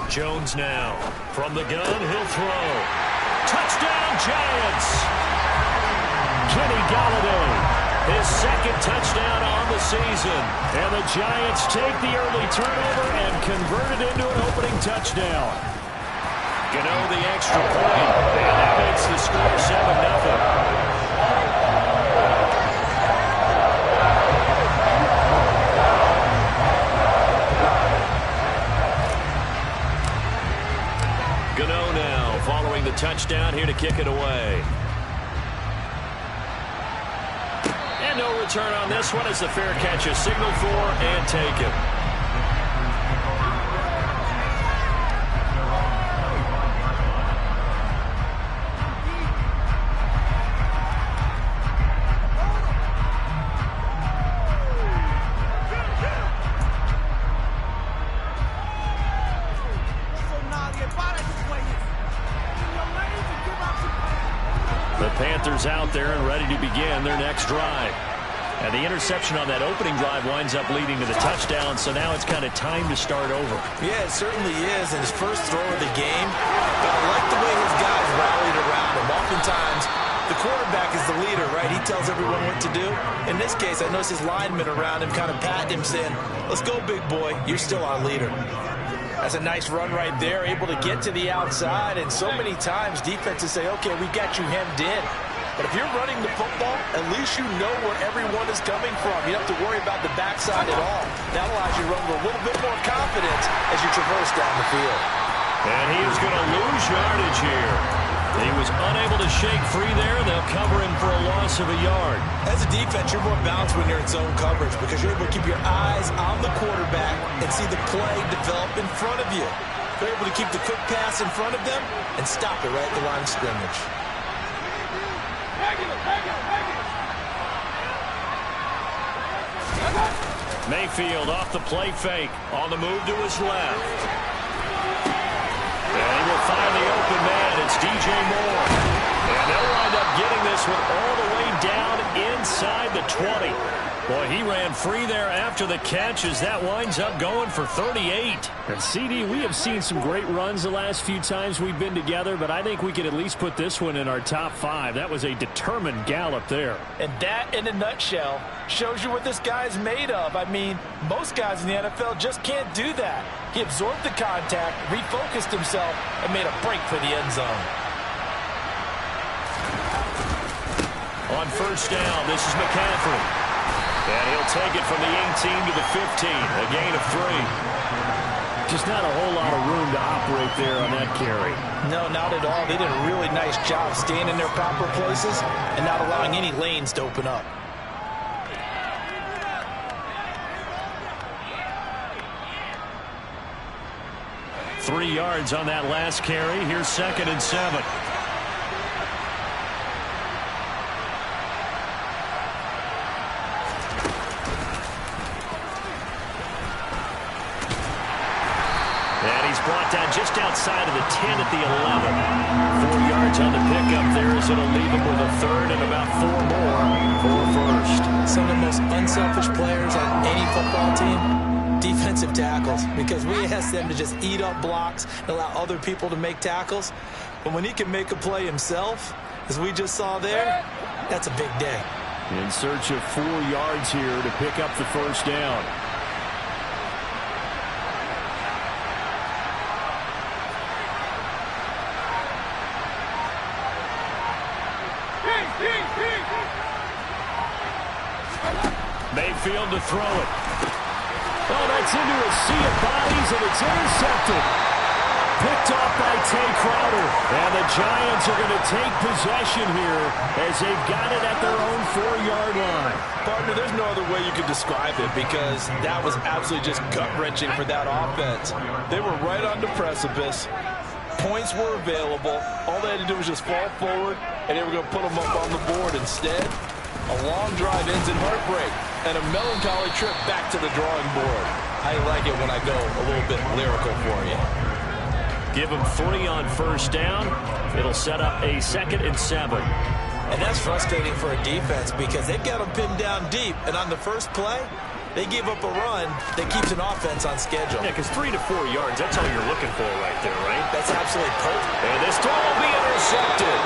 Jones now. From the gun, he'll throw. Touchdown, Giants! Kenny Golladay, his second touchdown on the season. And the Giants take the early turnover and convert it into an opening touchdown. Gano the extra point, and that makes the score 7-0. Gano now following the touchdown here to kick it away. And no return on this one as the fair catch is signaled for and taken. The Panthers out there and ready to begin their next drive. And the interception on that opening drive winds up leading to the touchdown, so now it's kind of time to start over. Yeah, it certainly is, and his first throw of the game. But I like the way his guys rallied around him. Oftentimes, the quarterback is the leader, right? He tells everyone what to do. In this case, I notice his linemen around him kind of patting him, saying, let's go, big boy. You're still our leader. That's a nice run right there, able to get to the outside. And so many times defenses say, okay, we got you hemmed in. But if you're running the football, at least you know where everyone is coming from. You don't have to worry about the backside at all. That allows you to run with a little bit more confidence as you traverse down the field. And he is going to lose yardage here. He was unable to shake free there. They'll cover him for a loss of a yard. As a defense, you're more balanced when you're in zone coverage because you're able to keep your eyes on the quarterback and see the play develop in front of you. You're able to keep the quick pass in front of them and stop it right at the line of scrimmage. Mayfield off the play fake. On the move to his left. And he will find the open man. It's DJ Moore. And they'll wind up getting this one all the way down inside the 20. Boy, he ran free there after the catch as that winds up going for 38. And CD, we have seen some great runs the last few times we've been together, but I think we could at least put this one in our top 5. That was a determined gallop there. And that, in a nutshell, shows you what this guy is made of. I mean, most guys in the NFL just can't do that. He absorbed the contact, refocused himself, and made a break for the end zone. On first down, this is McCaffrey. And he'll take it from the 18 to the 15, a gain of 3. Just not a whole lot of room to operate there on that carry. No, not at all. They did a really nice job staying in their proper places and not allowing any lanes to open up. Three yards on that last carry. Here's 2nd and 7. Brought down just outside of the 10 at the 11. 4 yards on the pickup there as it'll leave him with a third and about 4 more for first. Some of the most unselfish players on any football team, defensive tackles, because we ask them to just eat up blocks and allow other people to make tackles. But when he can make a play himself, as we just saw there, that's a big day. In search of 4 yards here to pick up the first down. Mayfield to throw it. Oh, that's into a sea of bodies, and it's intercepted. Picked off by Tay Crowder. And the Giants are going to take possession here as they've got it at their own 4-yard line. Partner, there's no other way you could describe it because that was absolutely just gut-wrenching for that offense. They were right on the precipice. Points were available. All they had to do was just fall forward, and they were going to put them up on the board. Instead, a long drive ends in heartbreak and a melancholy trip back to the drawing board. I like it when I go a little bit lyrical for you. Give them 3 on first down. It'll set up a 2nd and 7. And that's frustrating for a defense because they've got them pinned down deep. And on the first play, They gave up a run that keeps an offense on schedule. Yeah, because 3 to 4 yards, that's all you're looking for right there, right? That's absolutely perfect. And this throw will be intercepted.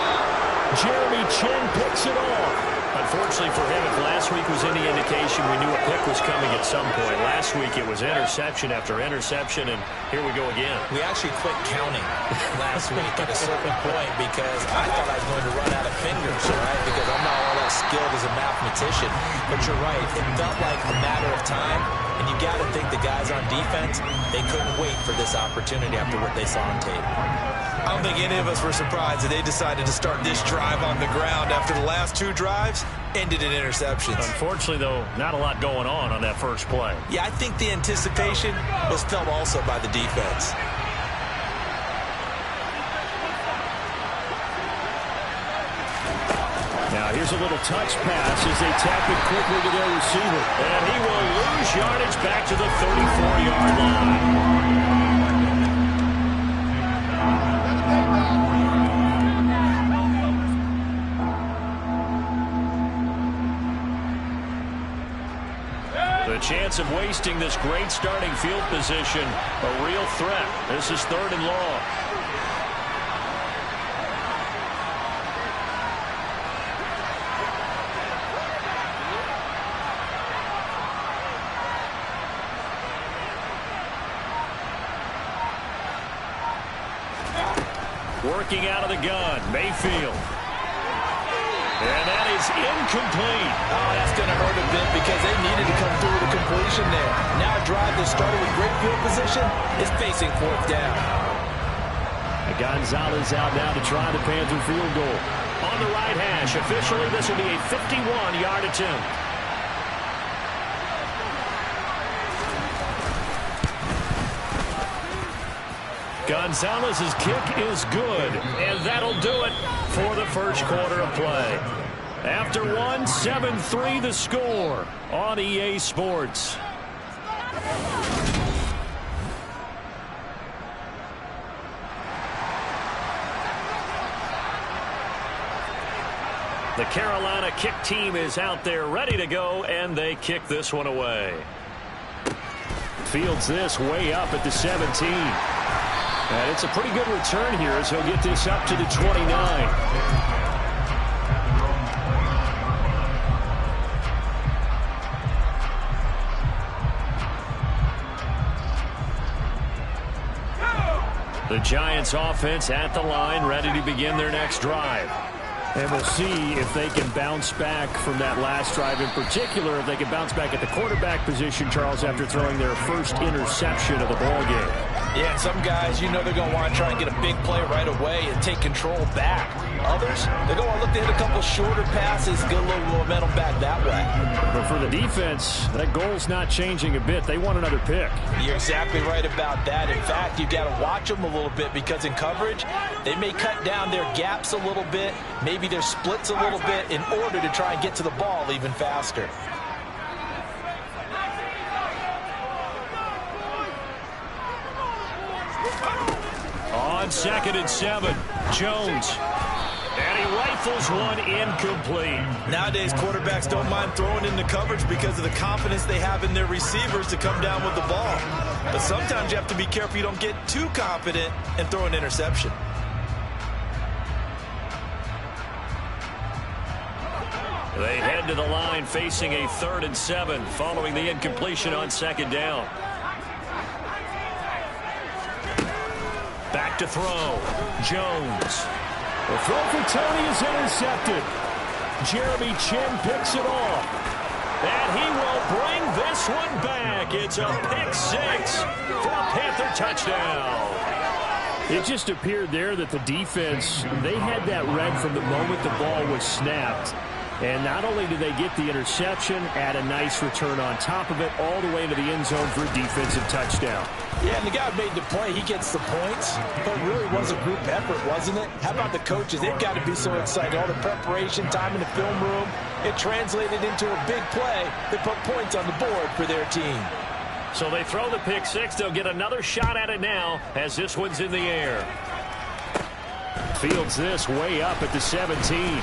Jeremy Chinn picks it off. Unfortunately for him, if last week was any indication, we knew a pick was coming at some point. Last week it was interception after interception, and here we go again. We actually quit counting last week at a certain point because I thought I was going to run out of fingers, right? Because I'm not all that skilled as a mathematician. But you're right, it felt like a matter of time, and you got to think the guys on defense, they couldn't wait for this opportunity after what they saw on tape. I don't think any of us were surprised that they decided to start this drive on the ground after the last 2 drives ended in interceptions. Unfortunately, though, not a lot going on that first play. Yeah, I think the anticipation was felt also by the defense. Now here's a little touch pass as they tap it quickly to their receiver. And he will lose yardage back to the 34-yard line. The chance of wasting this great starting field position, a real threat. This is 3rd and long. Working out of the gun, Mayfield. And that is incomplete. Oh, that's going to hurt a bit because they needed to come through with a completion there. Now a drive that started with great field position is facing 4th down. Gonzalez out now to try the Panther field goal. On the right hash, officially this will be a 51-yard attempt. Gonzalez's kick is good, and that'll do it for the first quarter of play. After 1, 7-3 the score on EA Sports. The Carolina kick team is out there ready to go, and they kick this one away. Fields this way up at the 17. And it's a pretty good return here as he'll get this up to the 29. The Giants offense at the line, ready to begin their next drive. And we'll see if they can bounce back from that last drive. In particular, if they can bounce back at the quarterback position, Charles, after throwing their first interception of the ball game. Yeah, some guys, you know they're going to want to try and get a big play right away and take control back. Others, they're going to look to hit a couple shorter passes, get a little momentum back that way. But for the defense, that goal's not changing a bit. They want another pick. You're exactly right about that. In fact, you've got to watch them a little bit because in coverage, they may cut down their gaps a little bit, maybe their splits a little bit in order to try and get to the ball even faster. On 2nd and 7, Jones. And he rifles one incomplete. Nowadays, quarterbacks don't mind throwing into coverage because of the confidence they have in their receivers to come down with the ball. But sometimes you have to be careful you don't get too confident and throw an interception. They head to the line facing a 3rd and 7 following the incompletion on 2nd down. Back to throw. Jones. The throw for Tony is intercepted. Jeremy Chinn picks it off. And he will bring this one back. It's a pick 6 for a Panther touchdown. It just appeared there that the defense, they had that read from the moment the ball was snapped. And not only did they get the interception, add a nice return on top of it, all the way into the end zone for a defensive touchdown. Yeah, and the guy who made the play, he gets the points. But it really was a group effort, wasn't it? How about the coaches? They've got to be so excited. All the preparation, time in the film room, it translated into a big play that put points on the board for their team. So they throw the pick 6. They'll get another shot at it now as this one's in the air. Fields this way up at the 17.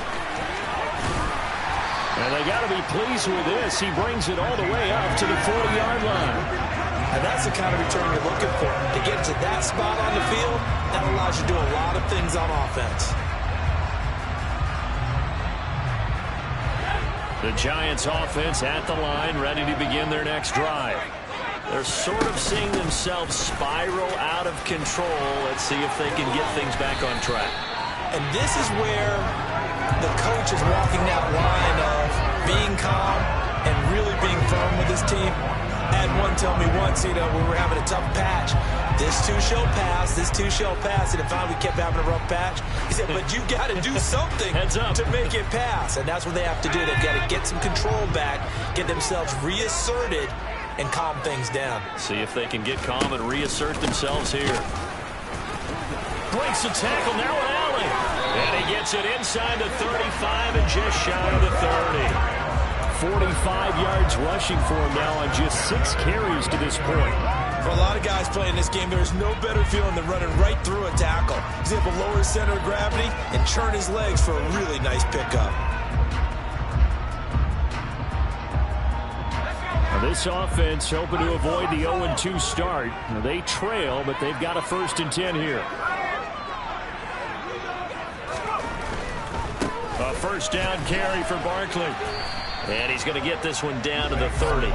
And they got to be pleased with this. He brings it all the way up to the 40-yard line. And that's the kind of return you're looking for. To get to that spot on the field, that allows you to do a lot of things on offense. The Giants offense at the line, ready to begin their next drive. They're sort of seeing themselves spiral out of control. Let's see if they can get things back on track. And this is where the coach is walking that line of being calm and really being firm with his team. I had one tell me once, when we were having a tough patch, this too shall pass, this too shall pass. And finally we kept having a rough patch. He said, but you got to do something to make it pass. And that's what they have to do. They've got to get some control back, get themselves reasserted, and calm things down. See if they can get calm and reassert themselves here. Breaks the tackle, now an alley. And he gets it inside the 35 and just shy of the 30. 45 yards rushing for him now on just 6 carries to this point. For a lot of guys playing this game, there's no better feeling than running right through a tackle. He's able to lower his center of gravity and churn his legs for a really nice pickup. Now this offense hoping to avoid the 0-2 start. Now they trail, but they've got a 1st and 10 here. A 1st down carry for Barkley. And he's going to get this one down to the 30.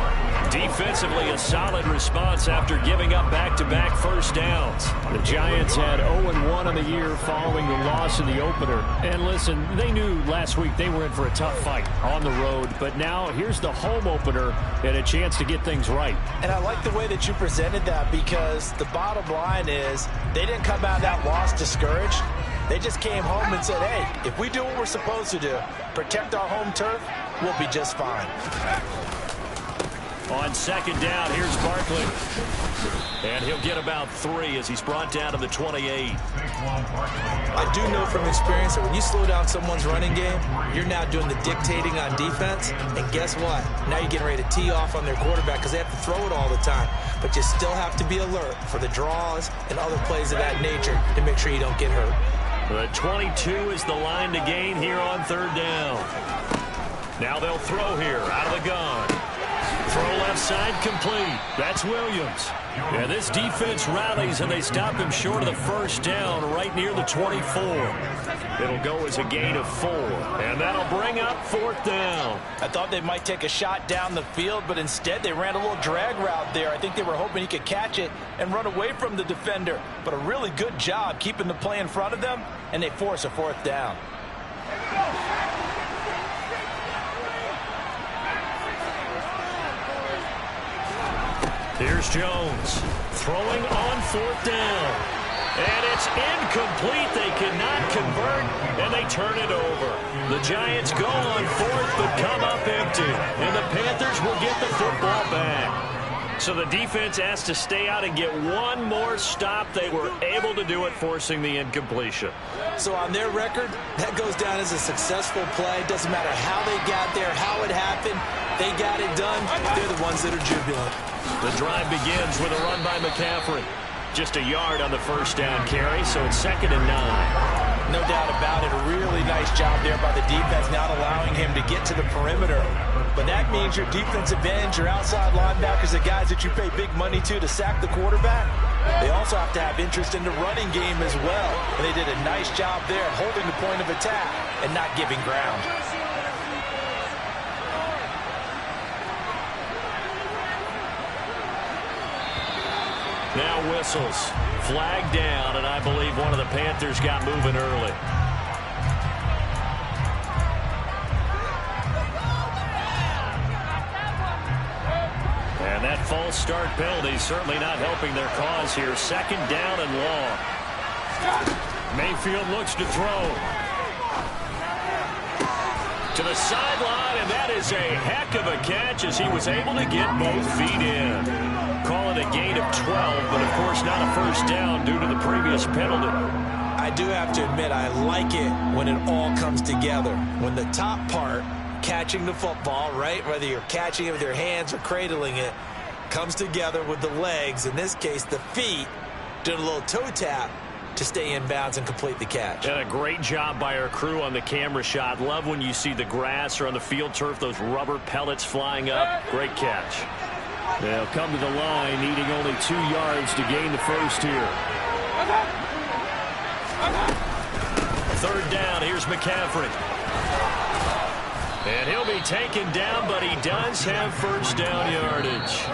Defensively, a solid response after giving up back-to-back 1st downs. The Giants had 0-1 on the year following the loss in the opener. And listen, they knew last week they were in for a tough fight on the road. But now here's the home opener and a chance to get things right. And I like the way that you presented that, because the bottom line is they didn't come out of that loss discouraged. They just came home and said, hey, if we do what we're supposed to do, protect our home turf, we'll be just fine. On 2nd down, here's Barkley. And he'll get about 3 as he's brought down to the 28. I do know from experience that when you slow down someone's running game, you're now doing the dictating on defense. And guess what? Now you're getting ready to tee off on their quarterback because they have to throw it all the time. But you still have to be alert for the draws and other plays of that nature to make sure you don't get hurt. The 22 is the line to gain here on 3rd down. Now they'll throw here out of the gun. Throw left side complete. That's Williams. Yeah, this defense rallies and they stop him short of the 1st down right near the 24. It'll go as a gain of 4. And that'll bring up 4th down. I thought they might take a shot down the field, but instead they ran a little drag route there. I think they were hoping he could catch it and run away from the defender. But a really good job keeping the play in front of them, and they force a 4th down. Here's Jones throwing on 4th down. And it's incomplete. They cannot convert, and they turn it over. The Giants go on 4th, but come up empty. And the Panthers will get the football back. So the defense has to stay out and get one more stop. They were able to do it, forcing the incompletion. So on their record, that goes down as a successful play. Doesn't matter how they got there, how it happened. They got it done. They're the ones that are jubilant. The drive begins with a run by McCaffrey. Just a yard on the 1st down carry, so it's 2nd and 9. No doubt about it. A really nice job there by the defense, not allowing him to get to the perimeter. But that means your defensive ends, your outside linebackers, the guys that you pay big money to sack the quarterback, they also have to have interest in the running game as well. And they did a nice job there, holding the point of attack and not giving ground. Now whistles. Flag down, and I believe one of the Panthers got moving early. And that false start penalty certainly not helping their cause here. 2nd down and long. Mayfield looks to throw. To the sideline, and that is a heck of a catch as he was able to get both feet in. Call it a gain of 12, but of course not a 1st down due to the previous penalty. I do have to admit, I like it when it all comes together. When the top part, catching the football, right, whether you're catching it with your hands or cradling it, comes together with the legs, in this case the feet, doing a little toe tap. to stay in bounds and complete the catch. And a great job by our crew on the camera shot. Love when you see the grass or on the field turf, those rubber pellets flying up. Great catch. They'll come to the line, needing only 2 yards to gain the first here. Third down, here's McCaffrey. And he'll be taken down, but he does have first down yardage.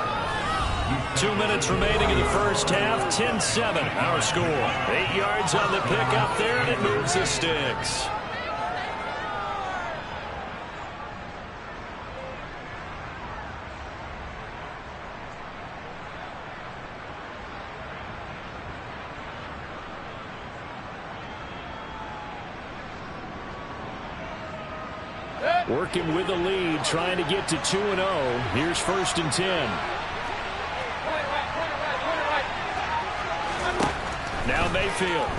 2 minutes remaining in the first half, 10-7, our score. 8 yards on the pickup there, and it moves the sticks. Working with the lead, trying to get to 2-0. Here's 1st and 10. Now Mayfield.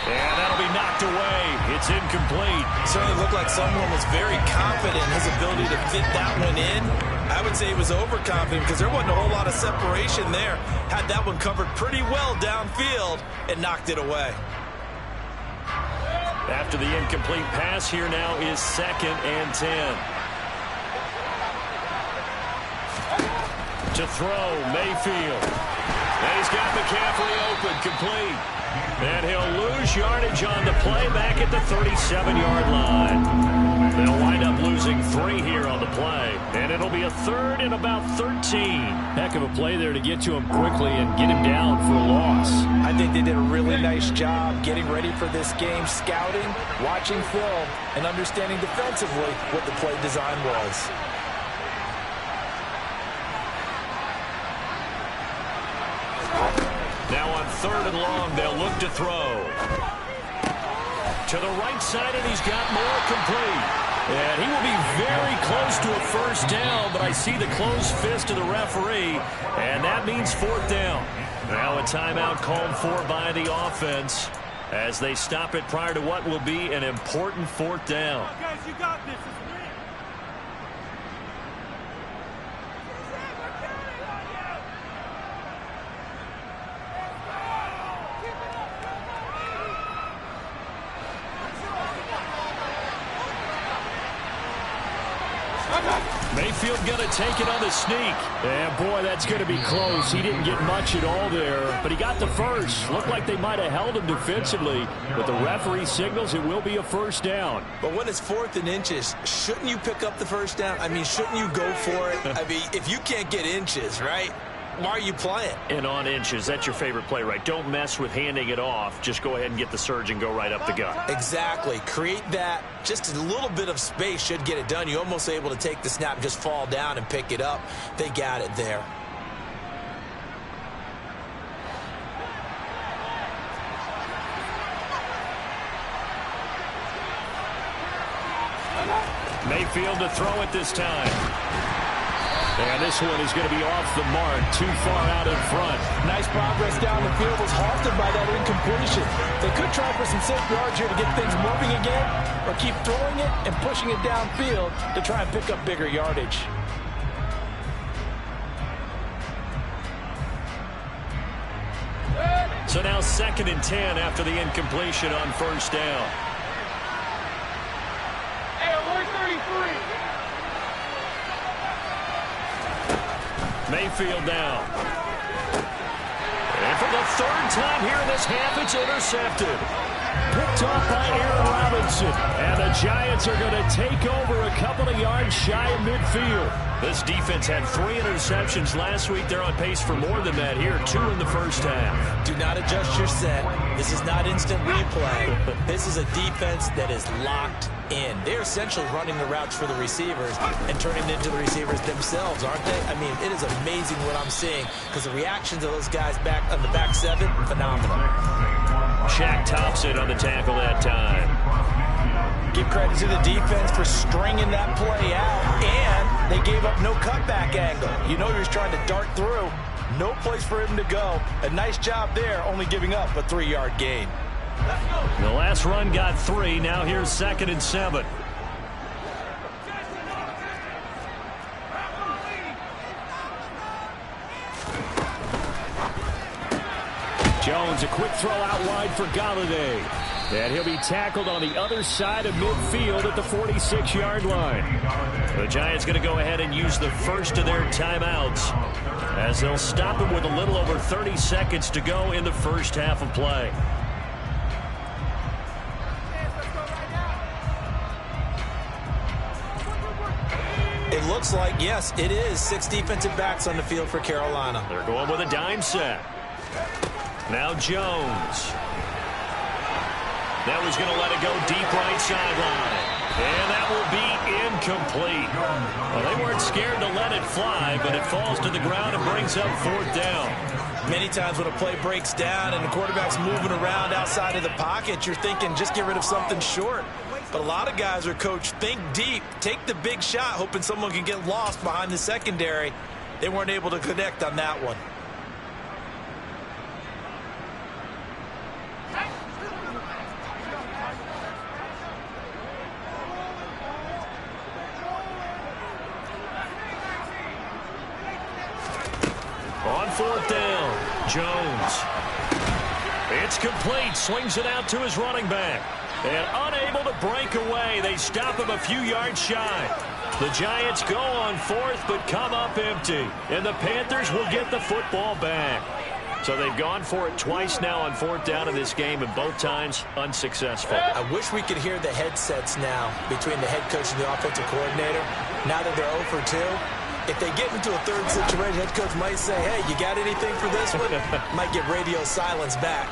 And that'll be knocked away. It's incomplete. Certainly looked like someone was very confident in his ability to fit that one in. I would say he was overconfident because there wasn't a whole lot of separation there. Had that one covered pretty well downfield and knocked it away. After the incomplete pass, here now is 2nd and 10. To throw, Mayfield. And he's got McCaffrey open, complete. And he'll lose yardage on the play back at the 37-yard line. They'll wind up losing 3 here on the play. And it'll be a 3rd and about 13. Heck of a play there to get to him quickly and get him down for a loss. I think they did a really nice job getting ready for this game, scouting, watching film, and understanding defensively what the play design was. Now on 3rd and long, they'll look to throw. To the right side, and he's got more, complete. And he will be very close to a first down, but I see the closed fist of the referee, and that means 4th down. Now a timeout called for by the offense as they stop it prior to what will be an important 4th down. Guys, you got this. Mayfield going to take it on the sneak. And boy, that's going to be close. He didn't get much at all there, but he got the first. Looked like they might have held him defensively, but the referee signals it will be a first down. But when it's 4th and inches, shouldn't you pick up the first down? I mean, shouldn't you go for it? I mean, if you can't get inches, right, why are you playing? And on inches, that's your favorite play, right? Don't mess with handing it off. Just go ahead and get the surge and go right up the gut. Exactly. Create that. Just a little bit of space should get it done. You're almost able to take the snap, just fall down and pick it up. They got it there. Mayfield to throw it this time. And this one is going to be off the mark, too far out in front. Nice progress down the field, was halted by that incompletion. They could try for some safe yards here to get things moving again, or keep throwing it and pushing it downfield to try and pick up bigger yardage. So now 2nd and 10 after the incompletion on first down. Hey, 133. Mayfield down. And for the 3rd time here in this half, it's intercepted. Picked off by Aaron Robinson. And the Giants are going to take over a couple of yards shy of midfield. This defense had 3 interceptions last week. They're on pace for more than that here, 2 in the first half. Do not adjust your set. This is not instant replay. This is a defense that is locked in. They're essentially running the routes for the receivers and turning it into the receivers themselves, aren't they? I mean, it is amazing what I'm seeing because the reactions of those guys back on the back 7, phenomenal. Shaq Thompson on the tackle that time. Give credit to the defense for stringing that play out, and they gave up no cutback angle. You know he was trying to dart through. No place for him to go. A nice job there, only giving up a 3-yard gain. The last run got 3. Now here's 2nd and 7. Jones, a quick throw out wide for Galladay. And he'll be tackled on the other side of midfield at the 46-yard line. The Giants going to go ahead and use the first of their timeouts as they'll stop him with a little over 30 seconds to go in the first half of play. It looks like, yes, it is 6 defensive backs on the field for Carolina. They're going with a dime set. Now Jones. That was going to let it go deep right sideline. And that will be incomplete. Well, they weren't scared to let it fly, but it falls to the ground and brings up 4th down. Many times when a play breaks down and the quarterback's moving around outside of the pocket, you're thinking just get rid of something short. But a lot of guys are coached, think deep, take the big shot, hoping someone can get lost behind the secondary. They weren't able to connect on that one. On 4th down, Jones. It's complete, swings it out to his running back. And unable to break away, they stop him a few yards shy. The Giants go on 4th, but come up empty. And the Panthers will get the football back. So they've gone for it twice now on 4th down in this game, and both times unsuccessful. I wish we could hear the headsets now between the head coach and the offensive coordinator. Now that they're 0 for 2. If they get into a third situation, head coach might say, hey, you got anything for this one? Might get radio silence back.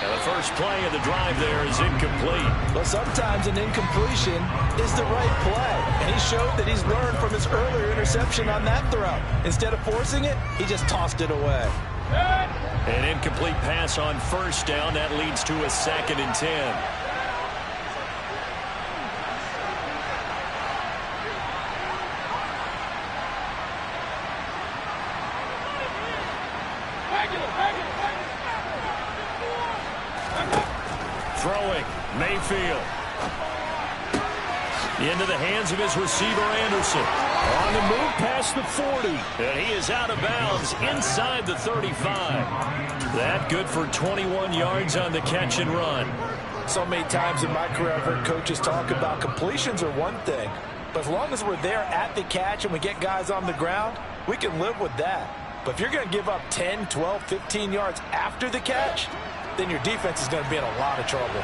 And the first play of the drive there is incomplete. But sometimes an incompletion is the right play. And he showed that he's learned from his earlier interception on that throw. Instead of forcing it, he just tossed it away. An incomplete pass on 1st down. That leads to a 2nd and 10. Throwing, Mayfield. Into the hands of his receiver, Anderson. On the move past the 40. And he is out of bounds inside the 35. That good for 21 yards on the catch and run. So many times in my career I've heard coaches talk about completions are one thing. But as long as we're there at the catch and we get guys on the ground, we can live with that. But if you're going to give up 10, 12, 15 yards after the catch, then your defense is going to be in a lot of trouble.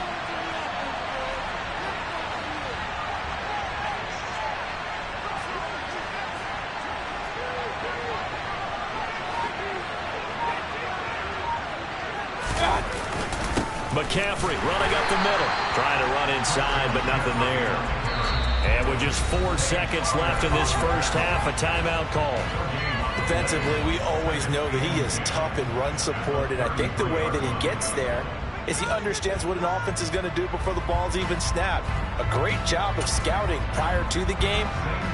McCaffrey running up the middle. Trying to run inside, but nothing there. And with just 4 seconds left in this first half, a timeout call. Defensively, we always know that he is tough in run support, and I think the way that he gets there is he understands what an offense is going to do before the ball's even snapped. A great job of scouting prior to the game,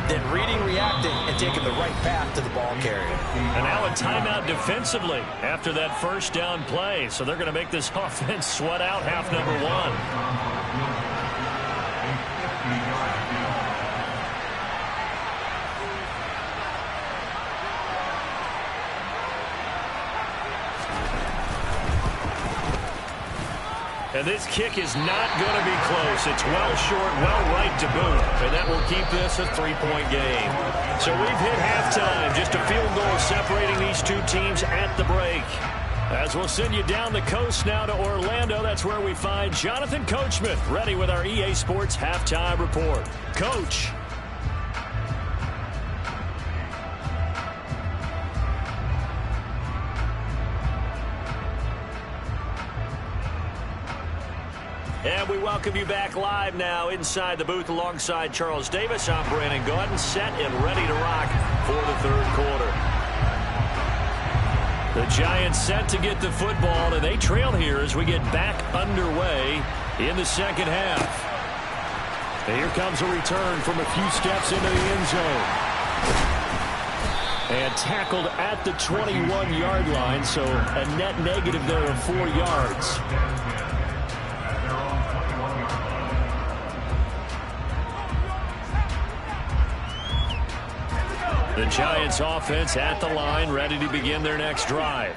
then reading, reacting, and taking the right path to the ball carrier. And now a timeout defensively after that first down play. So they're going to make this offense sweat out half number 1. And this kick is not going to be close. It's well short, well right to boot. And that will keep this a 3-point game. So we've hit halftime. Just a field goal separating these two teams at the break. As we'll send you down the coast now to Orlando, that's where we find Jonathan Coachman ready with our EA Sports Halftime Report. Coach. And we welcome you back live now inside the booth alongside Charles Davis. I'm Brandon Gaudin, set and ready to rock for the third quarter. The Giants set to get the football, and they trail here as we get back underway in the second half. And here comes a return from a few steps into the end zone. And tackled at the 21-yard line, so a net negative there of 4 yards. The Giants offense at the line, ready to begin their next drive.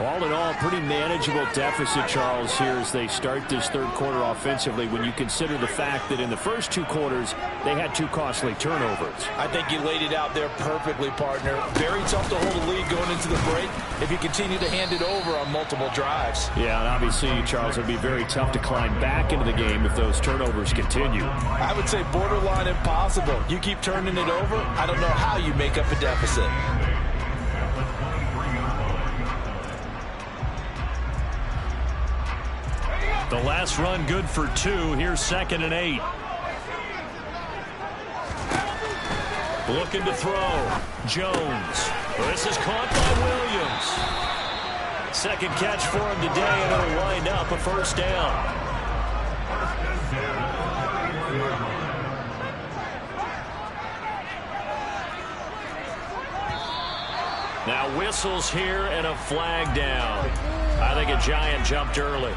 All in all, pretty manageable deficit, Charles, here as they start this third quarter offensively when you consider the fact that in the first two quarters they had two costly turnovers. I think you laid it out there perfectly, partner. Very tough to hold a lead going into the break if you continue to hand it over on multiple drives. Yeah, and obviously, Charles, it would be very tough to climb back into the game if those turnovers continue. I would say borderline impossible. You keep turning it over, I don't know how you make up a deficit. The last run good for 2. Here's 2nd and 8. Looking to throw. Jones. This is caught by Williams. Second catch for him today, and it'll wind up a first down. Now whistles here and a flag down. I think a Giant jumped early.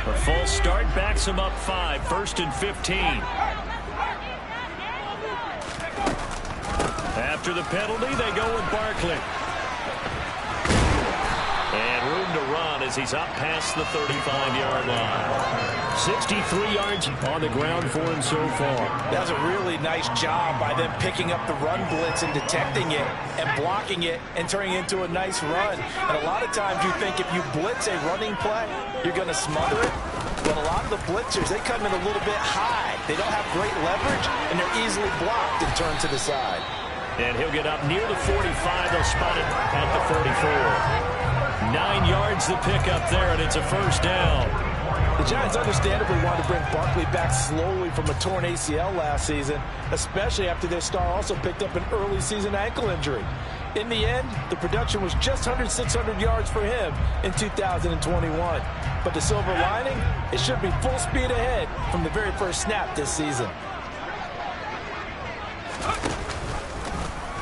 A full start backs him up 5. 1st and 15. After the penalty, they go with Barkley. And room to run as he's up past the 35-yard line. 63 yards on the ground for him so far. That was a really nice job by them picking up the run blitz and detecting it and blocking it and turning it into a nice run. And a lot of times you think if you blitz a running play, you're going to smother it. But a lot of the blitzers, they come in a little bit high. They don't have great leverage, and they're easily blocked and turned to the side. And he'll get up near the 45. They'll spot it at the 44. 9 yards the pick up there, and it's a first down. The Giants understandably wanted to bring Barkley back slowly from a torn ACL last season, especially after their star also picked up an early season ankle injury. In the end, the production was just 600 yards for him in 2021. But the silver lining, it should be full speed ahead from the very first snap this season.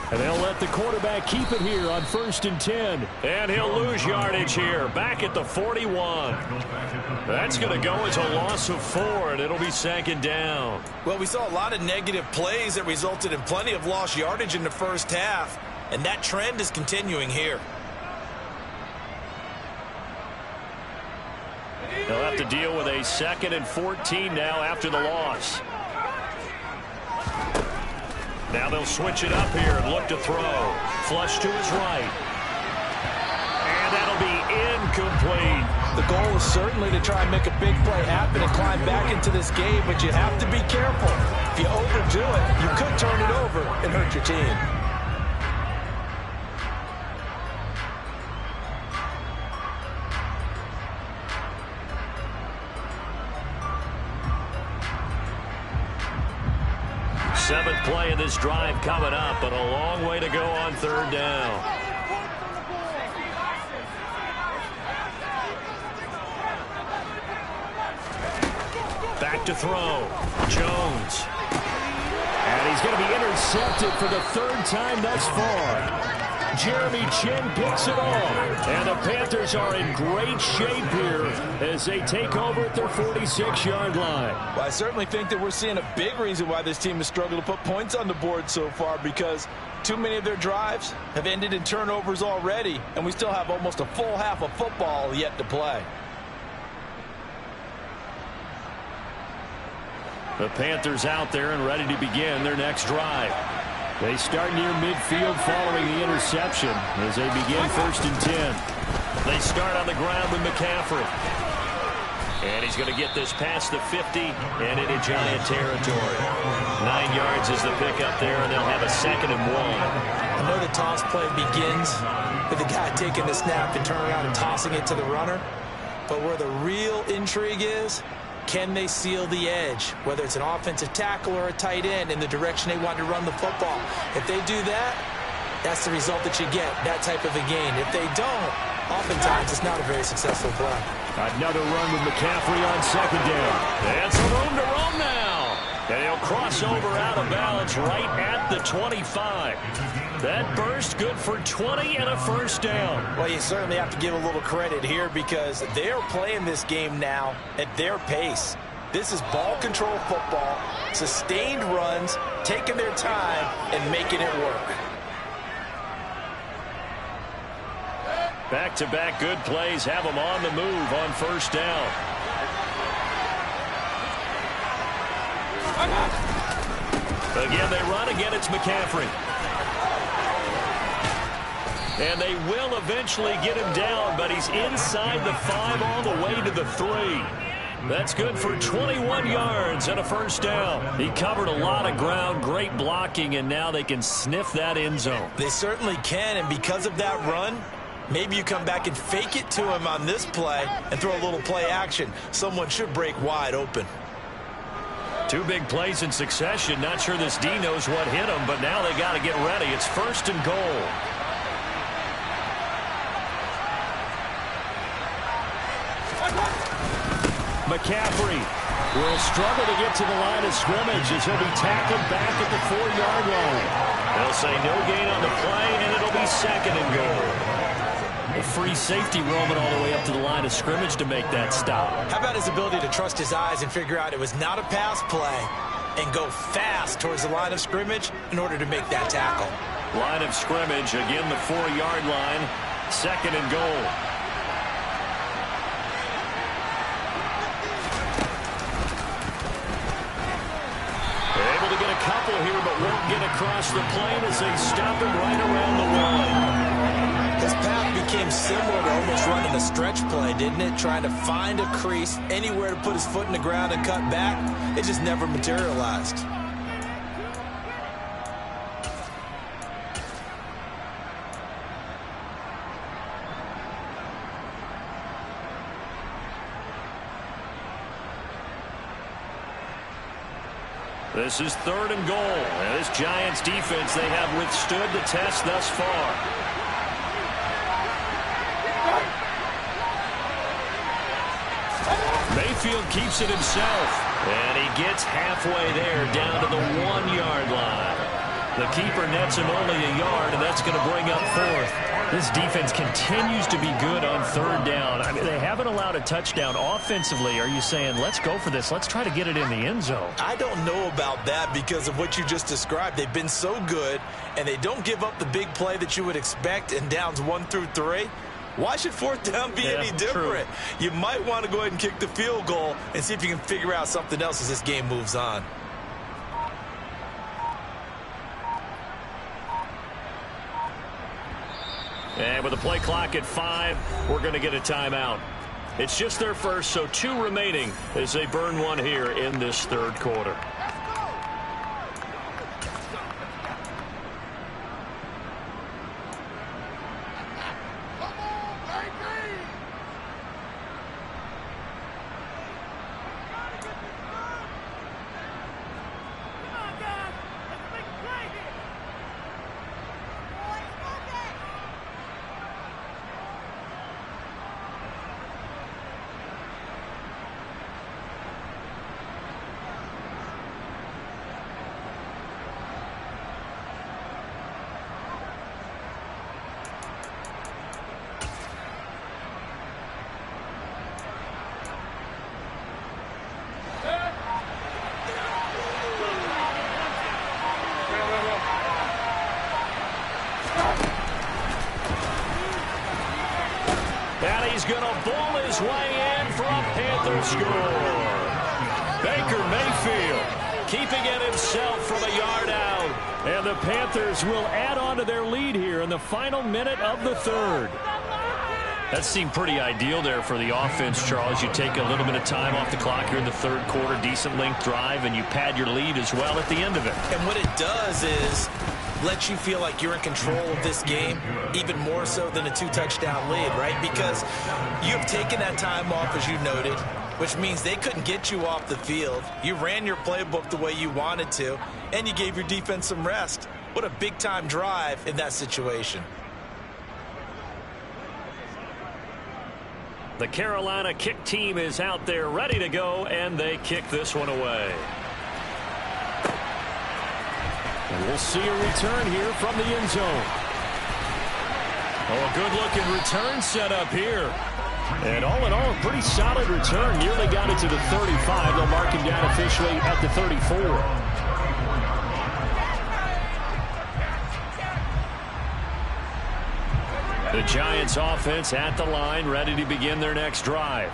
And they'll let the quarterback keep it here on 1st and 10. And he'll lose yardage here, back at the 41. That's going to go as a loss of 4, and it'll be 2nd down. Well, we saw a lot of negative plays that resulted in plenty of lost yardage in the first half, and that trend is continuing here. They'll have to deal with a 2nd and 14 now after the loss. Now they'll switch it up here and look to throw. Flush to his right. And that'll be incomplete. The goal is certainly to try and make a big play happen and climb back into this game, but you have to be careful. If you overdo it, you could turn it over and hurt your team. Seventh play of this drive coming up, but a long way to go on 3rd down. Back to throw. Jones. And he's going to be intercepted for the 3rd time thus far. Jeremy Chinn picks it off. And the Panthers are in great shape here as they take over at their 46-yard line. Well, I certainly think that we're seeing a big reason why this team has struggled to put points on the board so far, because too many of their drives have ended in turnovers already, and we still have almost a full half of football yet to play. The Panthers out there and ready to begin their next drive. They start near midfield following the interception as they begin 1st and 10. They start on the ground with McCaffrey. And he's going to get this past the 50 and into Giant territory. 9 yards is the pickup there, and they'll have a 2nd and 1. I know the toss play begins with the guy taking the snap and turning around and tossing it to the runner. But where the real intrigue is, can they seal the edge, whether it's an offensive tackle or a tight end, in the direction they want to run the football? If they do that, that's the result that you get, that type of a gain. If they don't, oftentimes it's not a very successful play. Another run with McCaffrey on 2nd down. And some room to roam now. And he'll cross over out of bounds right at the 25. That burst good for 20 and a first down. Well, you certainly have to give a little credit here because they are playing this game now at their pace. This is ball control football, sustained runs, taking their time, and making it work. Back-to-back good plays have them on the move on first down. Again, they run. Again, it's McCaffrey. And they will eventually get him down, but he's inside the 5 all the way to the 3. That's good for 21 yards and a first down. He covered a lot of ground, great blocking, and now they can sniff that end zone. They certainly can, and because of that run, maybe you come back and fake it to him on this play and throw a little play action. Someone should break wide open. 2 big plays in succession. Not sure this D knows what hit him, but now they got to get ready. It's first and goal. McCaffrey will struggle to get to the line of scrimmage as he'll be tackled back at the 4-yard line. They'll say no gain on the play, and it'll be second and goal. A free safety roaming all the way up to the line of scrimmage to make that stop. How about his ability to trust his eyes and figure out it was not a pass play and go fast towards the line of scrimmage in order to make that tackle. Line of scrimmage, again the 4-yard line, second and goal. Able to get a couple here, but won't get across the plane as they stop him right around the line. His path became similar to almost running a stretch play, didn't it? Trying to find a crease, anywhere to put his foot in the ground and cut back. It just never materialized. This is third and goal. And this Giants defense, they have withstood the test thus far. Mayfield keeps it himself. And he gets halfway there, down to the 1-yard line. The keeper nets him only a yard, and that's going to bring up fourth. This defense continues to be good on third down. I mean, they haven't allowed a touchdown offensively. Are you saying, let's go for this, let's try to get it in the end zone? I don't know about that because of what you just described. They've been so good, and they don't give up the big play that you would expect in downs 1 through 3. Why should fourth down be any different? True. You might want to go ahead and kick the field goal and see if you can figure out something else as this game moves on. And with the play clock at 5, we're going to get a timeout. It's just their first, so 2 remaining as they burn one here in this third quarter. And he's going to bowl his way in for a Panther score. Baker Mayfield keeping it himself from a yard out. And the Panthers will add on to their lead here in the final minute of the third. That seemed pretty ideal there for the offense, Charles. You take a little bit of time off the clock here in the third quarter, decent length drive, and you pad your lead as well at the end of it. And what it does is let you feel like you're in control of this game, even more so than a 2-touchdown lead, right? Because you've taken that time off, as you noted, which means they couldn't get you off the field. You ran your playbook the way you wanted to, and you gave your defense some rest. What a big-time drive in that situation. The Carolina kick team is out there ready to go, and they kick this one away. And we'll see a return here from the end zone. Oh, a good-looking return set up here. And all in all, a pretty solid return. Nearly got it to the 35. They'll mark him down officially at the 34. The Giants offense at the line, ready to begin their next drive.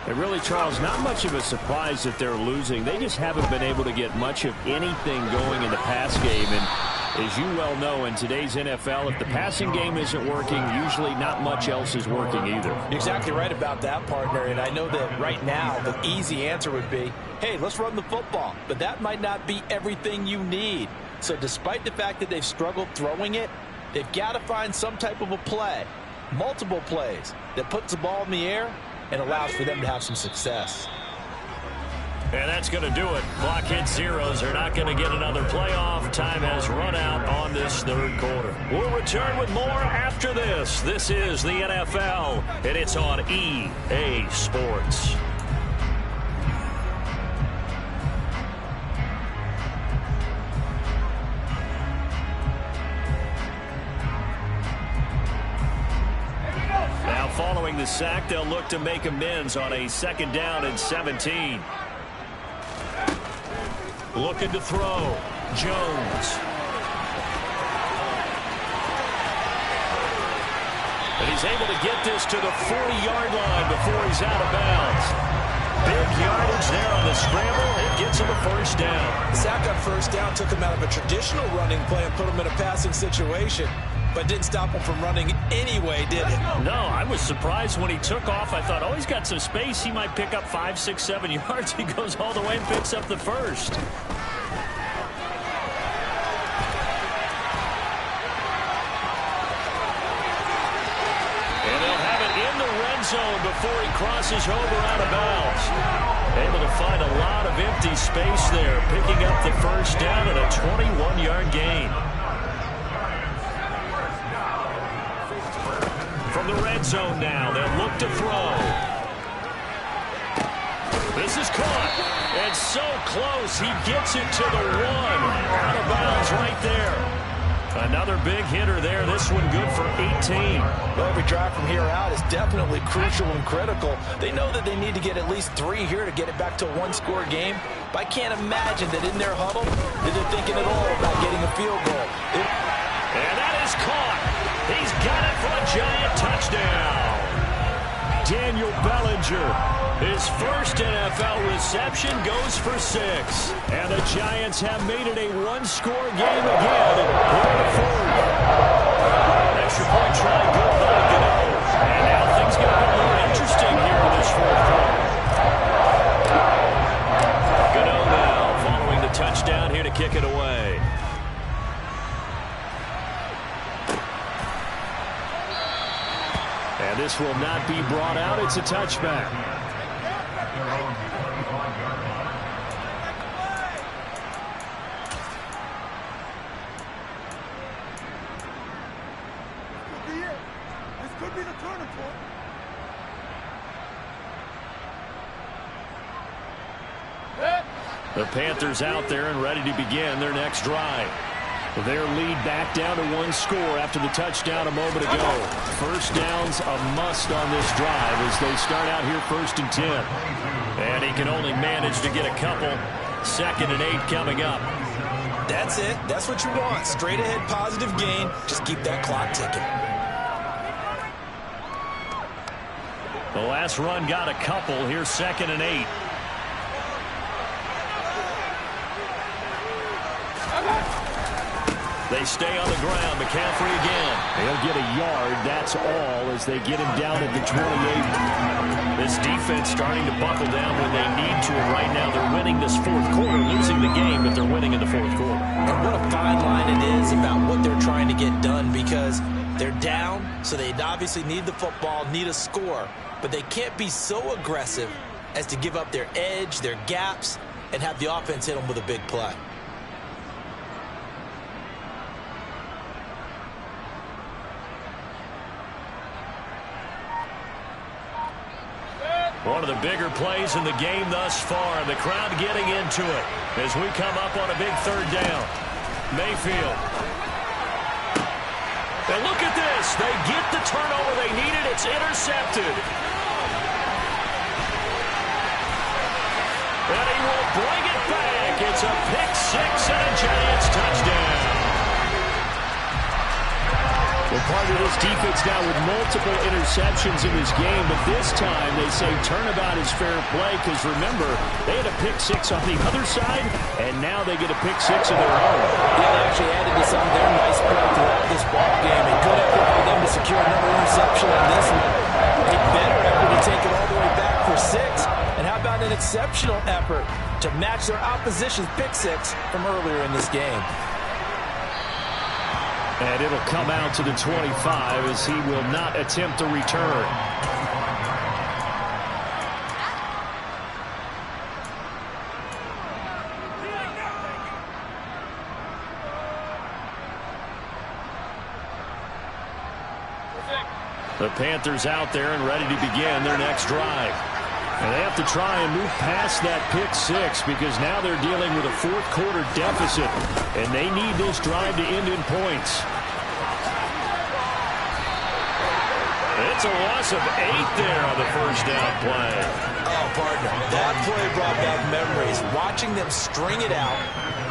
And really, Charles, not much of a surprise that they're losing. They just haven't been able to get much of anything going in the pass game. And as you well know, in today's NFL, if the passing game isn't working, usually not much else is working either. You're exactly right about that, partner. And I know that right now the easy answer would be, hey, let's run the football. But that might not be everything you need. So despite the fact that they've struggled throwing it, they've got to find some type of a play, multiple plays, that puts the ball in the air and allows for them to have some success. And that's going to do it. Clock hits zeros. They're not going to get another playoff. Time has run out on this third quarter. We'll return with more after this. This is the NFL, and it's on EA Sports. Now following the sack, they'll look to make amends on a 2nd down and 17. Looking to throw. Jones. And he's able to get this to the 40-yard line before he's out of bounds. Big yardage there on the scramble. It gets him a first down. The sack on first down took him out of a traditional running play and put him in a passing situation, but didn't stop him from running anyway, did it? No, I was surprised when he took off. I thought, oh, he's got some space. He might pick up 5, 6, 7 yards. He goes all the way and picks up the first. And they'll have it in the red zone before he crosses over out of bounds. Able to find a lot of empty space there, picking up the first down and a 21-yard gain. From the red zone now, they'll look to throw. This is caught, and so close, he gets it to the 1. Out of bounds right there. Another big hitter there, this one good for 18. Well, every drive from here out is definitely crucial and critical. They know that they need to get at least 3 here to get it back to a 1-score game, but I can't imagine that in their huddle that they're thinking at all about getting a field goal. And that is caught. He's got it for a Giant touchdown. Daniel Bellinger, his first NFL reception, goes for 6. And the Giants have made it a 1-score game again here in the 4th. Extra point try good by Gano. And now things get a bit more interesting here in this 4th quarter. Gano now following the touchdown here to kick it away. And this will not be brought out. It's a touchback. This could be the turning point. The Panthers out there and ready to begin their next drive. Their lead back down to 1 score after the touchdown a moment ago. First down's a must on this drive as they start out here 1st and 10. And he can only manage to get a couple. 2nd and 8 coming up. That's it. That's what you want. Straight ahead positive gain. Just keep that clock ticking. The last run got a couple. Here's 2nd and 8. They stay on the ground. McCaffrey again. They'll get a yard. That's all as they get him down at the 28. This defense starting to buckle down when they need to. And right now they're winning this 4th quarter, losing the game, but they're winning in the 4th quarter. And what a fine line it is about what they're trying to get done, because they're down, so they obviously need the football, need a score. But they can't be so aggressive as to give up their edge, their gaps, and have the offense hit them with a big play. One of the bigger plays in the game thus far. The crowd getting into it as we come up on a big 3rd down. Mayfield. And look at this. They get the turnover they needed. It's intercepted. And he will bring it back. It's a pick six and a Giants touchdown. Well, part of this defense now with multiple interceptions in this game, but this time they say turnabout is fair play because, remember, they had a pick six on the other side, and now they get a pick six of their own. Yeah, they actually added this on their nice play throughout this ball game. A good effort for them to secure another interception on this one. A better effort to take it all the way back for 6. And how about an exceptional effort to match their opposition's pick six from earlier in this game? And it'll come out to the 25 as he will not attempt a return. The Panthers out there and ready to begin their next drive. And they have to try and move past that pick six because now they're dealing with a fourth quarter deficit, and they need this drive to end in points. It's a loss of 8 there on the first down play. Oh, partner, that play brought back memories. Watching them string it out,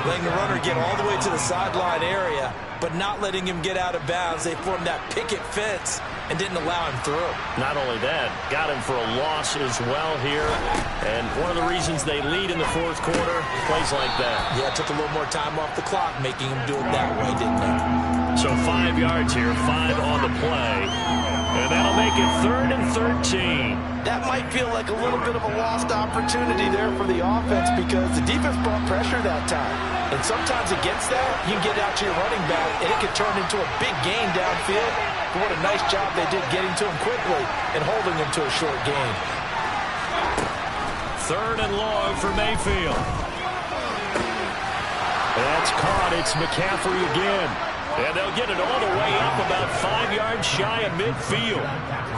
letting the runner get all the way to the sideline area, but not letting him get out of bounds. They formed that picket fence and didn't allow him through. Not only that, got him for a loss as well here. And one of the reasons they lead in the fourth quarter, plays like that. Yeah, it took a little more time off the clock, making him do it that way, didn't it? So 5 yards here, 5 on the play. And that'll make it 3rd and 13. That might feel like a little bit of a lost opportunity there for the offense because the defense brought pressure that time. And sometimes against that, you can get out to your running back, and it can turn into a big gain downfield. But what a nice job they did getting to him quickly and holding him to a short gain. 3rd and long for Mayfield. That's caught. It's McCaffrey again. And they'll get it all the way up about 5 yards shy of midfield.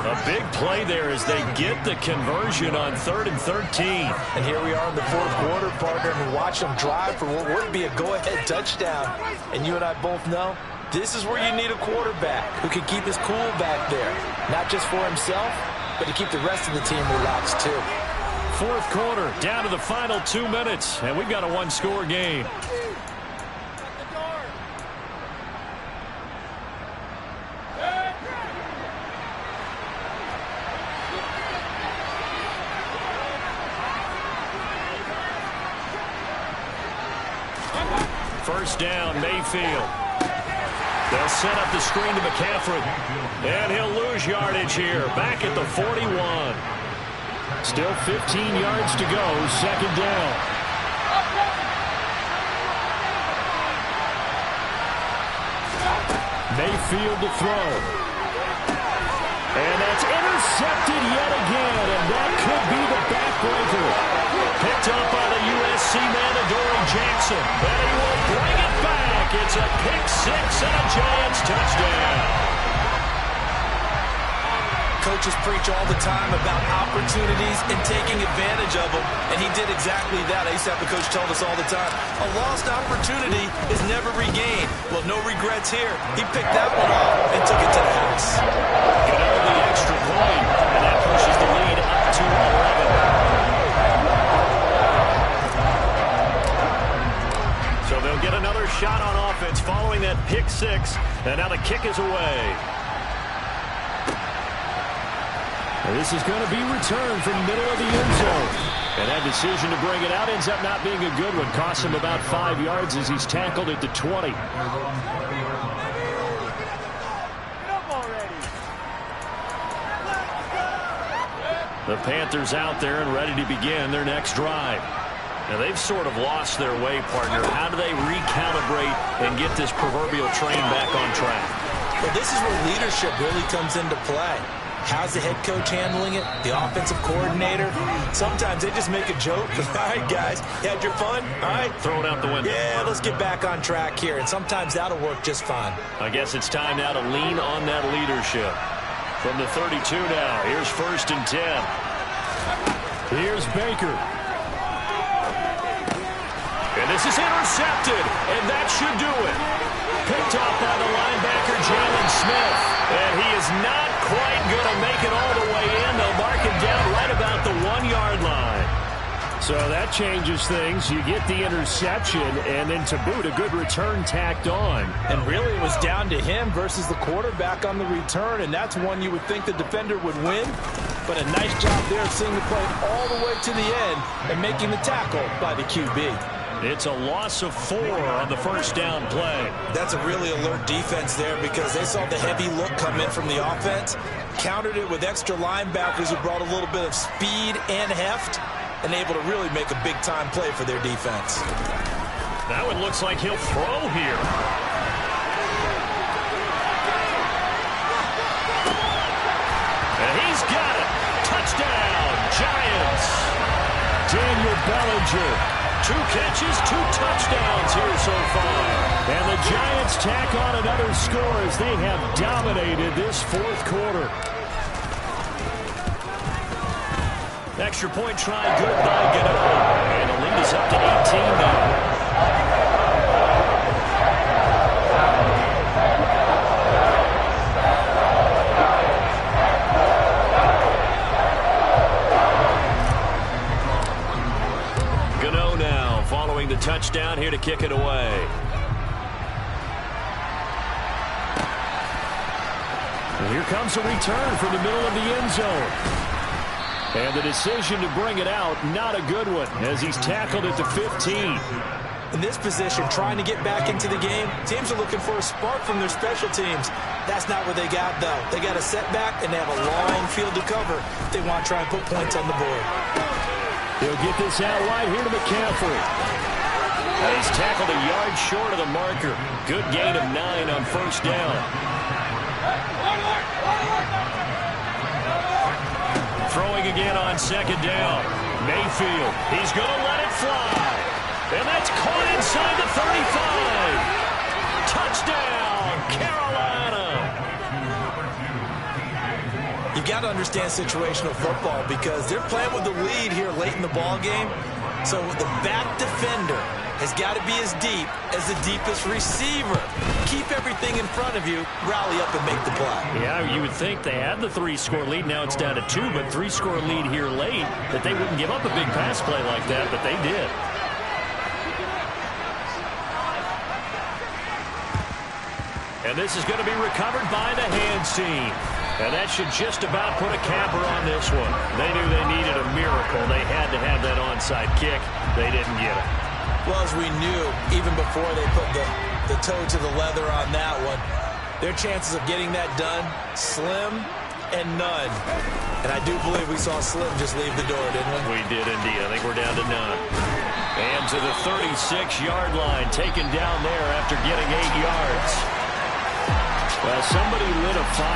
A big play there as they get the conversion on 3rd and 13. And here we are in the fourth quarter, partner, and watch them drive for what would be a go-ahead touchdown. And you and I both know this is where you need a quarterback who can keep his cool back there. Not just for himself, but to keep the rest of the team relaxed too. Fourth quarter, down to the final 2 minutes, and we've got a one-score game. First down, Mayfield. They'll set up the screen to McCaffrey. And he'll lose yardage here. Back at the 41. Still 15 yards to go. Second down. Mayfield to throw. And that's intercepted yet again. And that could be the backbreaker. Picked up by the USC man, Adoree Jackson. And he will bring it back. It's a pick six and a Giants touchdown. Coaches preach all the time about opportunities and taking advantage of them, and he did exactly that. I used to have a coach tell us all the time, a lost opportunity is never regained. Well, no regrets here. He picked that one off and took it to the house. Get out the extra point, and that pushes the lead up to 11. So they'll get another shot on offense following that pick six, and now the kick is away. This is going to be returned from the middle of the end zone. And that decision to bring it out ends up not being a good one. Costs him about 5 yards as he's tackled at the 20. The Panthers out there and ready to begin their next drive. Now they've sort of lost their way, partner. How do they recalibrate and get this proverbial train back on track? Well, this is where leadership really comes into play. How's the head coach handling it? The offensive coordinator? Sometimes they just make a joke. All right, guys, you had your fun? All right. Throw it out the window. Yeah, let's get back on track here. And sometimes that'll work just fine. I guess it's time now to lean on that leadership. From the 32 now, here's 1st and 10. Here's Baker. And this is intercepted, and that should do it. Picked off by the linebacker, Jalen Smith. And he is not quite going to make it all the way in. They'll mark him down right about the 1 yard line. So that changes things. You get the interception, and then to boot, a good return tacked on. And really, it was down to him versus the quarterback on the return, and that's one you would think the defender would win. But a nice job there of seeing the play all the way to the end and making the tackle by the QB. It's a loss of 4 on the first down play. That's a really alert defense there because they saw the heavy look come in from the offense, countered it with extra linebackers who brought a little bit of speed and heft, and able to really make a big-time play for their defense. That one looks like he'll throw here. And he's got it. Touchdown, Giants. Daniel Bellinger. 2 catches, 2 touchdowns here so far. And the Giants tack on another score as they have dominated this fourth quarter. Extra point try good by Gano. And the lead is up to 18 now. Gano now following the touchdown here to kick it away. And here comes a return from the middle of the end zone. And the decision to bring it out, not a good one, as he's tackled at the 15. In this position, trying to get back into the game, teams are looking for a spark from their special teams. That's not what they got, though. They got a setback, and they have a long field to cover if they want to try and put points on the board. He'll get this out wide here to McCaffrey. And he's tackled a yard short of the marker. Good gain of 9 on first down. Throwing again on second down. Mayfield, he's going to let it fly. And that's caught inside the 35. Touchdown, Carolina. You've got to understand situational football because they're playing with the lead here late in the ball game. So the back defender has got to be as deep as the deepest receiver. Keep everything in front of you, rally up and make the play. Yeah, you would think they had the 3-score lead. Now it's down to 2, but 3-score lead here late, that they wouldn't give up a big pass play like that, but they did. And this is going to be recovered by the hands team. And that should just about put a capper on this one. They knew they needed a miracle. They had to have that onside kick. They didn't get it. Well, as we knew, even before they put the toe to the leather on that one, their chances of getting that done, slim and none. And I do believe we saw Slim just leave the door, didn't we? We did indeed. I think we're down to none. And to the 36-yard line, taken down there after getting 8 yards. Well, somebody lit a fire.